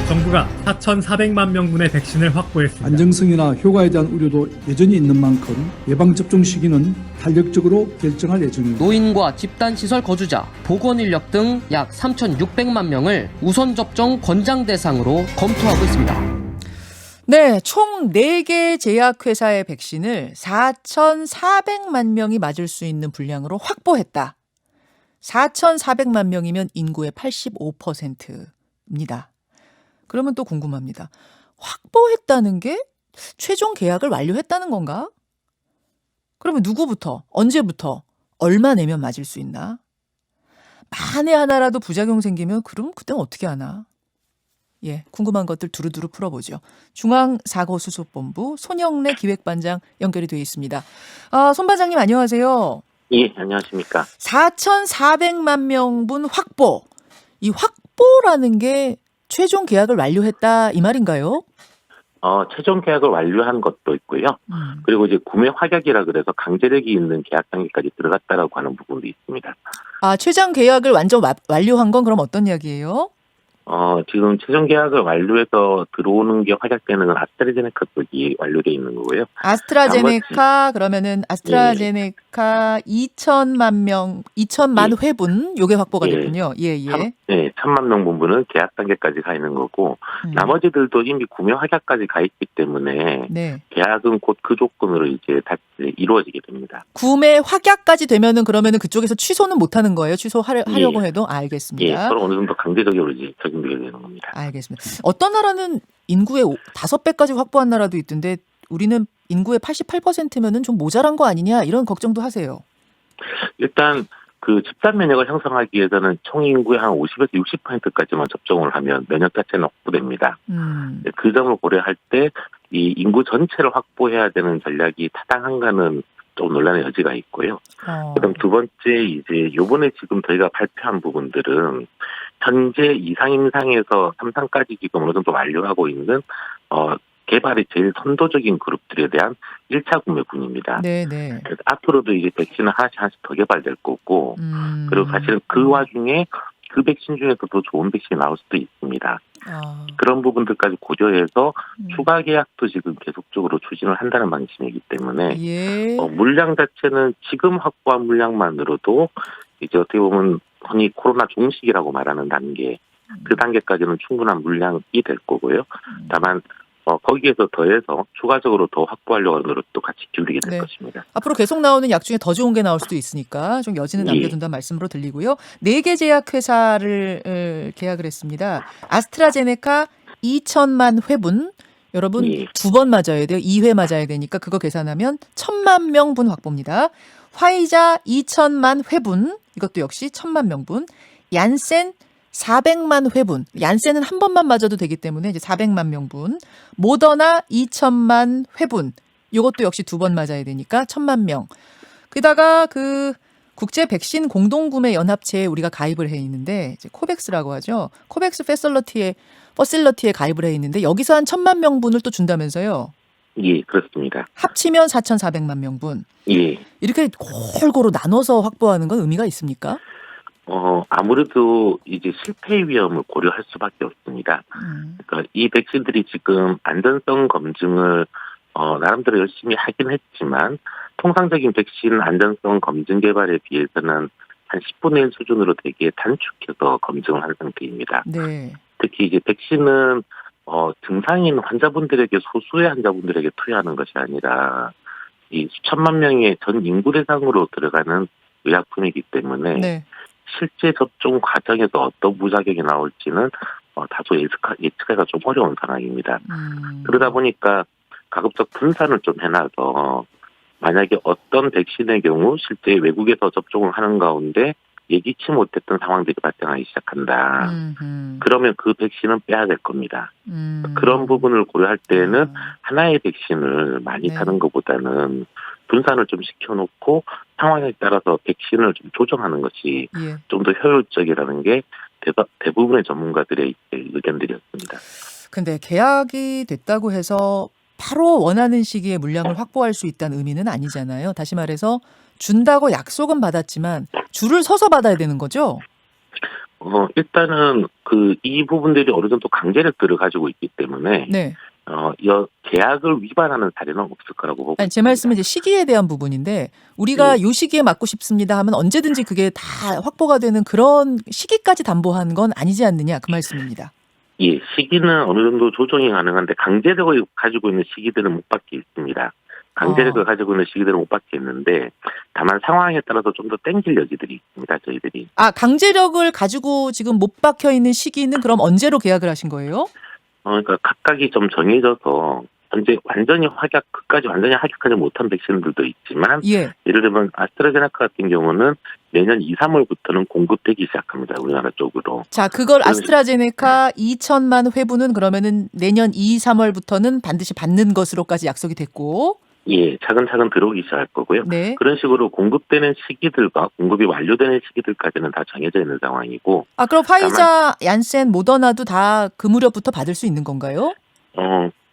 정부가 4,400만 명분의 백신을 확보했습니다. 안정성이나 효과에 대한 우려도 여전히 있는 만큼 예방접종 시기는 탄력적으로 결정할 예정입니다. 노인과 집단시설 거주자, 보건인력 등 약 3,600만 명을 우선 접종 권장 대상으로 검토하고 있습니다. 네, 총 4개 제약회사의 백신을 4,400만 명이 맞을 수 있는 분량으로 확보했다. 4,400만 명이면 인구의 85%입니다. 그러면 또 궁금합니다. 확보했다는 게 최종 계약을 완료했다는 건가? 그러면 누구부터, 언제부터, 얼마 내면 맞을 수 있나? 만에 하나라도 부작용 생기면 그럼 그땐 어떻게 하나? 예, 궁금한 것들 두루두루 풀어보죠. 중앙사고수습본부 손영래 기획반장 연결이 되어 있습니다. 손 반장님 안녕하세요. 예, 안녕하십니까. 4,400만 명분 확보. 이 확보라는 게 최종 계약을 완료했다 이 말인가요? 최종 계약을 완료한 것도 있고요. 그리고 이제 구매 확약이라 그래서 강제력이 있는 계약 단계까지 들어갔다라고 하는 부분도 있습니다. 최종 계약을 완전 완료한 건 그럼 어떤 이야기예요? 지금 최종 계약을 완료해서 들어오는 게 확약되는 건 아스트라제네카 쪽이 완료되어 있는 거고요. 아스트라제네카 그러면은 아스트라제네카 2천만 회분 요게 확보가 됐군요. 예. 1,000만 명 분분은 계약 단계까지 가 있는 거고 나머지들도 이미 구매 확약까지 가 있기 때문에 네. 계약은 곧 그 조건으로 이제 다 이루어지게 됩니다. 구매 확약까지 되면은 그러면은 그쪽에서 취소는 못 하는 거예요? 취소하려고 해도 알겠습니다. 예, 서로 어느 정도 강제적으로 이제 적용되게 되는 겁니다. 알겠습니다. 어떤 나라는 인구의 5배까지 확보한 나라도 있던데 우리는 인구의 88%면은 좀 모자란 거 아니냐 이런 걱정도 하세요. 일단 그 집단 면역을 형성하기 위해서는 총 인구의 한 50에서 60%까지만 접종을 하면 면역 자체는 확보됩니다. 그 점을 고려할 때 이 인구 전체를 확보해야 되는 전략이 타당한가는 좀 논란의 여지가 있고요. 그다음 두 번째 이제 요번에 지금 저희가 발표한 부분들은 현재 2상, 임상에서 3상까지 지금 어느 정도 완료하고 있는 개발이 제일 선도적인 그룹들에 대한 1차 구매군입니다. 네네. 그래서 앞으로도 이제 백신은 하나씩 더 개발될 거고, 그리고 사실은 그 와중에 그 백신 중에서 더 좋은 백신이 나올 수도 있습니다. 그런 부분들까지 고려해서 추가 계약도 지금 계속적으로 추진을 한다는 방침이기 때문에 물량 자체는 지금 확보한 물량만으로도 이제 어떻게 보면 흔히 코로나 종식이라고 말하는 단계, 그 단계까지는 충분한 물량이 될 거고요. 다만 거기에서 더해서 추가적으로 더 확보하려고 하는 노력도 같이 기울이게 될 것입니다. 앞으로 계속 나오는 약 중에 더 좋은 게 나올 수도 있으니까 좀 여지는 남겨둔다는 말씀으로 들리고요. 4개 제약회사를 계약을 했습니다. 아스트라제네카 2천만 회분. 여러분 2번 맞아야 돼요. 2회 맞아야 되니까 그거 계산하면 1,000만 명분 확보입니다. 화이자 2천만 회분. 이것도 역시 1,000만 명분. 얀센 400만 회분. 얀센은 한 번만 맞아도 되기 때문에 이제 400만 명분. 모더나 2천만 회분. 이것도 역시 2번 맞아야 되니까 1,000만 명. 게다가 그 국제 백신 공동구매 연합체에 우리가 가입을 해 있는데 이제 코백스라고 하죠. 코백스 퍼실러티에 가입을 해 있는데 여기서 한 1,000만 명분을 또 준다면서요. 예, 그렇습니다. 합치면 합치면 4,400만 명분. 예. 이렇게 골고루 나눠서 확보하는 건 의미가 있습니까? 아무래도 이제 실패 위험을 고려할 수밖에 없습니다. 그러니까 이 백신들이 지금 안전성 검증을 나름대로 열심히 하긴 했지만 통상적인 백신 안전성 검증 개발에 비해서는 한 10분의 1 수준으로 되게 단축해서 검증을 한 상태입니다. 네. 특히 이제 백신은 증상인 환자분들에게 소수의 환자분들에게 투여하는 것이 아니라 이 수천만 명의 전 인구 대상으로 들어가는 의약품이기 때문에 실제 접종 과정에서 어떤 부작용이 나올지는 다소 예측하기가 좀 어려운 상황입니다. 그러다 보니까 가급적 분산을 좀 해놔서 만약에 어떤 백신의 경우 실제 외국에서 접종을 하는 가운데 예기치 못했던 상황들이 발생하기 시작한다. 그러면 그 백신은 빼야 될 겁니다. 그런 부분을 고려할 때는 하나의 백신을 많이 타는 것보다는 분산을 좀 시켜놓고 상황에 따라서 백신을 좀 조정하는 것이 좀 더 효율적이라는 게 대부분의 전문가들의 의견들이었습니다. 근데 계약이 됐다고 해서 바로 원하는 시기에 물량을 확보할 수 있다는 의미는 아니잖아요. 다시 말해서 준다고 약속은 받았지만 줄을 서서 받아야 되는 거죠? 일단은 이 부분들이 어느 정도 강제력들을 가지고 있기 때문에 네. 계약을 위반하는 사례는 없을 거라고 보고 아니, 제 있습니다. 말씀은 이제 시기에 대한 부분인데 우리가 요 시기에 맞고 싶습니다 하면 언제든지 그게 다 확보가 되는 그런 시기까지 담보한 건 아니지 않느냐 그 말씀입니다. 예, 시기는 어느 정도 조정이 가능한데 강제력을 가지고 있는 시기들은 못 받게 있습니다. 강제력을 가지고 있는 시기들은 못 받게 있는데 다만 상황에 따라서 좀 더 땡길 여지들이 있습니다. 저희들이. 강제력을 가지고 지금 못 박혀 있는 시기는 그럼 언제로 계약을 하신 거예요? 그러니까 각각이 좀 정해져서 현재 끝까지 완전히 합격하지 못한 백신들도 있지만 예. 예를 들면 아스트라제네카 같은 경우는 내년 2, 3월부터는 공급되기 시작합니다. 우리나라 쪽으로. 자, 그걸 아스트라제네카 2천만 회분은 그러면은 내년 2, 3월부터는 반드시 받는 것으로까지 약속이 됐고. 예, 차근차근 들어오기 시작할 거고요. 네. 그런 식으로 공급되는 시기들과 공급이 완료되는 시기들까지는 다 정해져 있는 상황이고. 그럼 파이자, 얀센, 모더나도 다 그 무렵부터 받을 수 있는 건가요?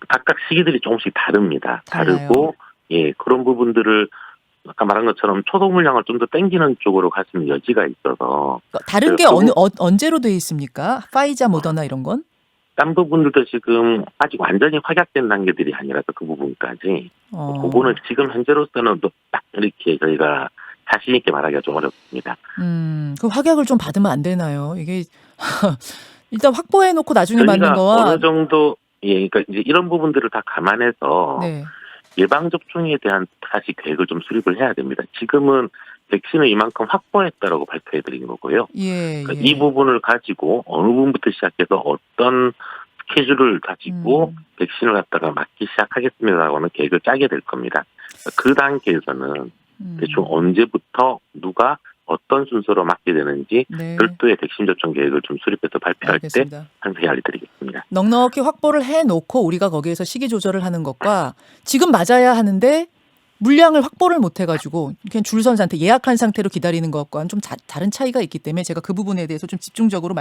각각 시기들이 조금씩 다릅니다. 달라요. 다르고, 예, 그런 부분들을 아까 말한 것처럼 초도 물량을 좀 더 땡기는 쪽으로 갈 수 있는 여지가 있어서. 다른 게 언제로 돼 있습니까? 파이자, 모더나 이런 건? 딴 부분들도 지금 아직 완전히 확약된 단계들이 아니라서 그 부분까지. 그거는 지금 현재로서는 또 딱 이렇게 저희가 자신 있게 말하기가 좀 어렵습니다. 그 확약을 좀 받으면 안 되나요? 이게 일단 확보해 놓고 나중에 맞는 거와 어느 정도 그러니까 이제 이런 부분들을 다 감안해서 네. 예방 접종에 대한 다시 계획을 좀 수립을 해야 됩니다. 지금은 백신을 이만큼 확보했다라고 발표해 드린 거고요. 예, 그러니까 예. 이 부분을 가지고 어느 부분부터 시작해서 어떤 스케줄을 가지고 백신을 갖다가 맞기 시작하겠습니다라고 하는 계획을 짜게 될 겁니다. 그 단계에서는 대충 언제부터 누가 어떤 순서로 맞게 되는지 네. 별도의 백신 접종 계획을 좀 수립해서 발표할 알겠습니다. 때 상세히 알려드리겠습니다. 넉넉히 확보를 해놓고 우리가 거기에서 시기 조절을 하는 것과 지금 맞아야 하는데 물량을 확보를 못 해가지고 그냥 줄 선 상태, 예약한 상태로 기다리는 것과는 좀 다른 차이가 있기 때문에 제가 그 부분에 대해서 좀 집중적으로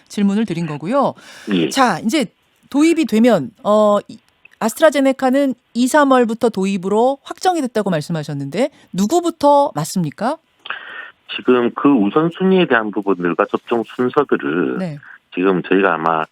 질문을 드린 거고요. 예. 자, 이제 도입이 되면 아스트라제네카는 2, 3월부터 도입으로 확정이 됐다고 말씀하셨는데 누구부터 맞습니까? 지금 그 우선순위에 대한 부분들과 접종 순서들을 네. 지금 저희가 아마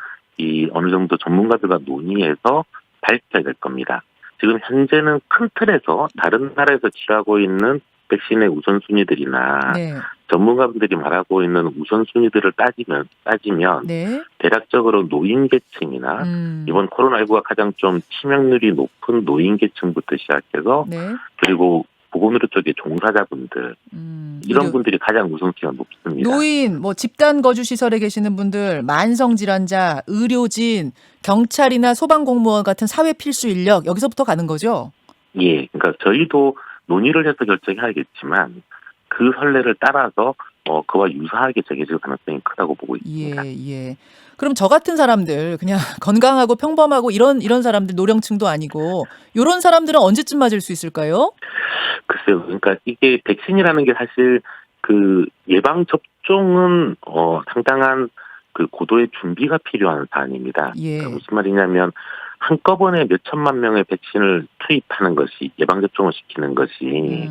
어느 정도 전문가들과 논의해서 밝혀야 될 겁니다. 지금 현재는 큰 틀에서 다른 나라에서 취하고 있는 백신의 우선순위들이나 네. 전문가분들이 말하고 있는 우선순위들을 따지면 네. 대략적으로 노인계층이나 이번 코로나19가 가장 좀 치명률이 높은 노인계층부터 시작해서 네. 그리고 보건의료 쪽의 종사자분들 이런 분들이 가장 우선순위가 높습니다. 노인, 집단 거주 시설에 계시는 분들, 만성 질환자, 의료진, 경찰이나 소방공무원 같은 사회 필수 인력 여기서부터 가는 거죠? 예, 그러니까 저희도 논의를 해서 결정해야겠지만 그 선례를 따라서 그와 유사하게 정해질 가능성이 크다고 보고 있습니다. 예. 그럼 저 같은 사람들 그냥 건강하고 평범하고 이런 사람들 노령층도 아니고 이런 사람들은 언제쯤 맞을 수 있을까요? 글쎄요, 그러니까 이게 백신이라는 게 사실 그 예방 접종은 상당한 그 고도의 준비가 필요한 사안입니다. 예. 그러니까 무슨 말이냐면 한꺼번에 몇 천만 명의 백신을 투입하는 것이 예방 접종을 시키는 것이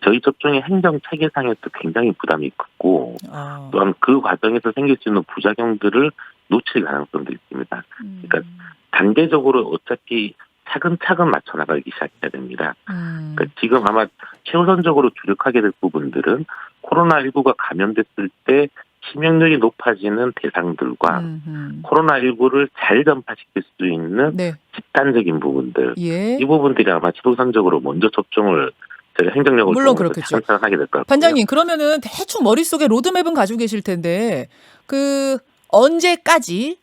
저희 접종의 행정 체계상에서 굉장히 부담이 크고 또한 그 과정에서 생길 수 있는 부작용들을 놓칠 가능성도 있습니다. 그러니까 단계적으로 어차피 차근차근 맞춰 나가기 시작해야 됩니다. 그러니까 지금 아마 최우선적으로 주력하게 될 부분들은 코로나19가 감염됐을 때 치명률이 높아지는 대상들과 코로나19를 잘 전파시킬 수 있는 네. 집단적인 부분들 예. 이 부분들이 아마 최우선적으로 먼저 접종을 저희가 행정력을 물론 통해서 그렇겠죠. 차근차근 하게 될 것 같고요. 반장님, 그러면은 대충 머릿속에 로드맵은 가지고 계실 텐데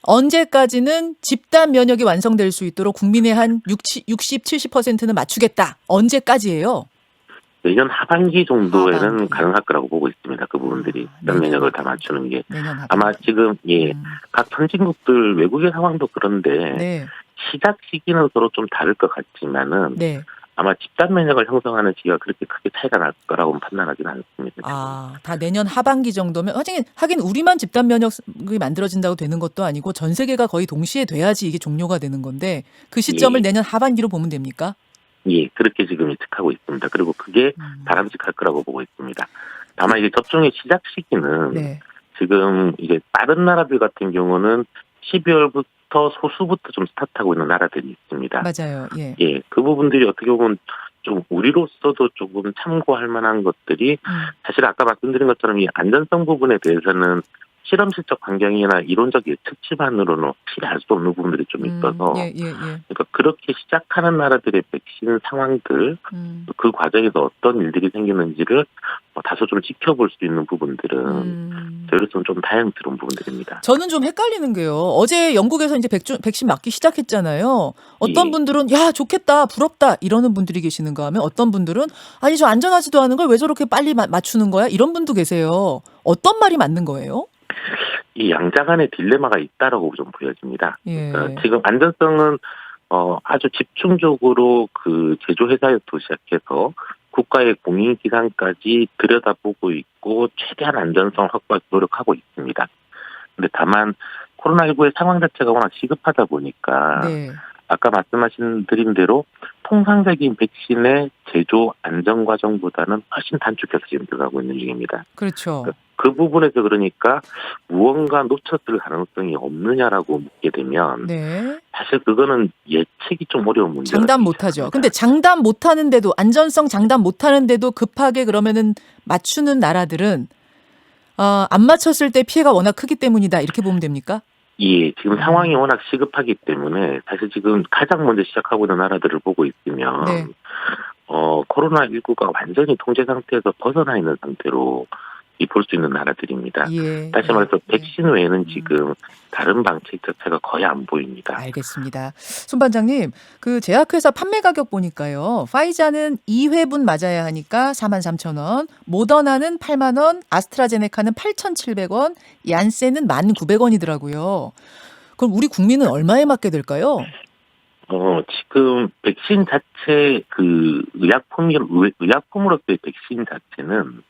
언제까지는 집단 면역이 완성될 수 있도록 국민의 한 60, 70%는 맞추겠다. 언제까지예요? 내년 하반기 정도에는 하반기. 가능할 거라고 보고 있습니다. 그 부분들이 집단 면역을 다 맞추는 게 내년 하반기. 아마 지금 각 선진국들 외국의 상황도 그런데 네. 시작 시기는 서로 좀 다를 것 같지만은 네. 아마 집단 면역을 형성하는 시기가 그렇게 크게 차이가 날 거라고는 판단하지는 않습니다. 다 내년 하반기 정도면 하긴 우리만 집단 면역이 만들어진다고 되는 것도 아니고 전 세계가 거의 동시에 돼야지 이게 종료가 되는 건데 그 시점을 내년 하반기로 보면 됩니까? 예, 그렇게 지금 예측하고 있습니다. 그리고 그게 바람직할 거라고 보고 있습니다. 다만 이제 접종의 시작 시기는 네. 지금 이제 다른 나라들 같은 경우는 12월부터 소수부터 좀 스타트하고 있는 나라들이 있습니다. 맞아요. 예. 예, 그 부분들이 어떻게 보면 좀 우리로서도 조금 참고할 만한 것들이 사실 아까 말씀드린 것처럼 이 안전성 부분에 대해서는 실험실적 환경이나 이론적 예측치만으로는 확실히 알 수 없는 부분들이 좀 있어서 예. 그러니까 그렇게 시작하는 나라들의 백신 상황들 그 과정에서 어떤 일들이 생기는지를 다소 좀 지켜볼 수 있는 부분들은 저희로서는 좀 다행스러운 부분들입니다. 저는 좀 헷갈리는 게요. 어제 영국에서 이제 백신 맞기 시작했잖아요. 어떤 예. 분들은 야 좋겠다, 부럽다 이러는 분들이 계시는가 하면 어떤 분들은 아니 저 안전하지도 않은 걸 왜 저렇게 빨리 맞추는 거야? 이런 분도 계세요. 어떤 말이 맞는 거예요? 이 양자 간의 딜레마가 있다라고 좀 보여집니다. 예. 그러니까 지금 안전성은 아주 집중적으로 그 제조회사부터 시작해서 국가의 공인기관까지 들여다보고 있고 최대한 안전성 확보하기 노력하고 있습니다. 근데 다만 코로나19의 상황 자체가 워낙 시급하다 보니까 네. 아까 말씀하신 드린 대로 통상적인 백신의 제조 안전 과정보다는 훨씬 단축해서 지금 들어가고 있는 중입니다. 그렇죠. 그 부분에서 그러니까 무언가 놓쳤을 가능성이 없느냐라고 묻게 되면 네. 사실 그거는 예측이 좀 어려운 문제가 장담 못하죠. 근데 장담 못하는데도 안전성 장담 못하는데도 급하게 그러면은 맞추는 나라들은 안 맞췄을 때 피해가 워낙 크기 때문이다 이렇게 보면 됩니까? 예, 지금 상황이 워낙 시급하기 때문에 사실 지금 가장 먼저 시작하고 있는 나라들을 보고 있으면 네. 코로나19가 완전히 통제 상태에서 벗어나 있는 상태로 볼 수 있는 나라들입니다. 예. 다시 말해서 예. 백신 외에는 지금 다른 방책 자체가 거의 안 보입니다. 알겠습니다. 손 반장님, 그 제약회사 판매 가격 보니까요. 파이자는 2회분 맞아야 하니까 43,000원, 모더나는 8만 원, 아스트라제네카는 8,700원, 얀센은 1,900원이더라고요. 그럼 우리 국민은 얼마에 맞게 될까요? 지금 백신 자체 그 의약품으로서의 백신 자체는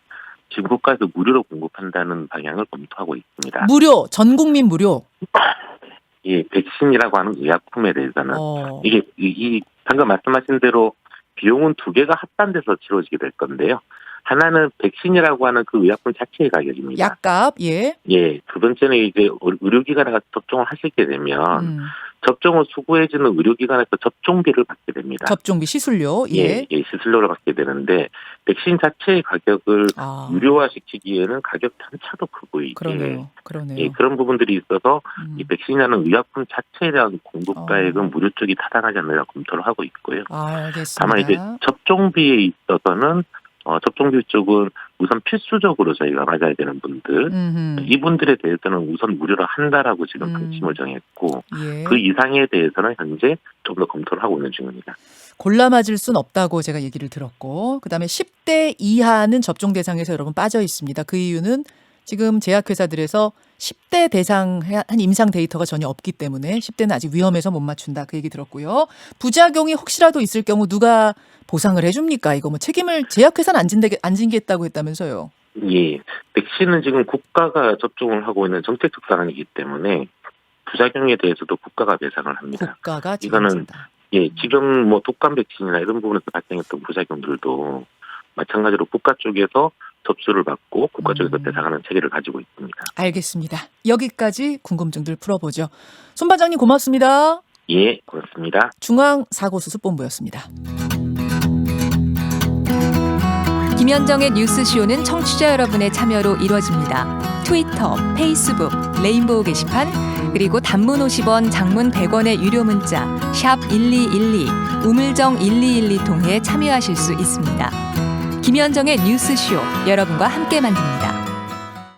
지금 국가에서 무료로 공급한다는 방향을 검토하고 있습니다. 무료, 전 국민 무료. 예, 백신이라고 하는 의약품에 대해서는 이게 방금 말씀하신 대로 비용은 두 개가 합산돼서 치러지게 될 건데요. 하나는 백신이라고 하는 그 의약품 자체의 가격입니다. 약값, 예. 예, 두 번째는 이제 의료기관에 가서 접종을 하시게 되면 접종을 수고해주는 의료기관에서 접종비를 받게 됩니다. 접종비 시술료, 예. 예, 시술료를 받게 되는데 백신 자체의 가격을 유료화시키기에는 가격 편차도 크고 이게 그러네요. 예, 그런 부분들이 있어서 이 백신이라는 의약품 자체에 대한 공급가액은 무료 쪽이 타당하지 않느냐 검토를 하고 있고요. 알겠습니다. 다만 이제 접종비에 있어서는 접종비 쪽은 우선 필수적으로 저희가 맞아야 되는 분들, 이분들에 대해서는 우선 무료로 한다라고 지금 방침을 정했고, 예. 그 이상에 대해서는 현재 좀 더 검토를 하고 있는 중입니다. 골라 맞을 순 없다고 제가 얘기를 들었고, 그다음에 10대 이하는 접종 대상에서 여러분 빠져 있습니다. 그 이유는 지금 제약회사들에서 10대 대상 한 임상 데이터가 전혀 없기 때문에 10대는 아직 위험해서 못 맞춘다. 그 얘기 들었고요. 부작용이 혹시라도 있을 경우 누가 보상을 해줍니까? 이거 뭐 책임을 제약회사는 안 진겠다고 했다면서요. 예. 백신은 지금 국가가 접종을 하고 있는 정책적 사항이기 때문에 부작용에 대해서도 국가가 배상을 합니다. 국가가 이거는 지금 뭐 독감 백신이나 이런 부분에서 발생했던 부작용들도 마찬가지로 국가 쪽에서 접수를 받고 국가 쪽에서 배상하는 체계를 가지고 있습니다. 알겠습니다. 여기까지 궁금증들 풀어보죠. 손 반장님 고맙습니다. 예, 고맙습니다. 중앙사고수습본부였습니다. 김현정의 뉴스쇼는 청취자 여러분의 참여로 이루어집니다. 트위터, 페이스북, 레인보우 게시판, 그리고 단문 50원, 장문 100원의 유료 문자 샵 1212, 우물정 1212 통해 참여하실 수 있습니다. 김현정의 뉴스쇼, 여러분과 함께 만듭니다.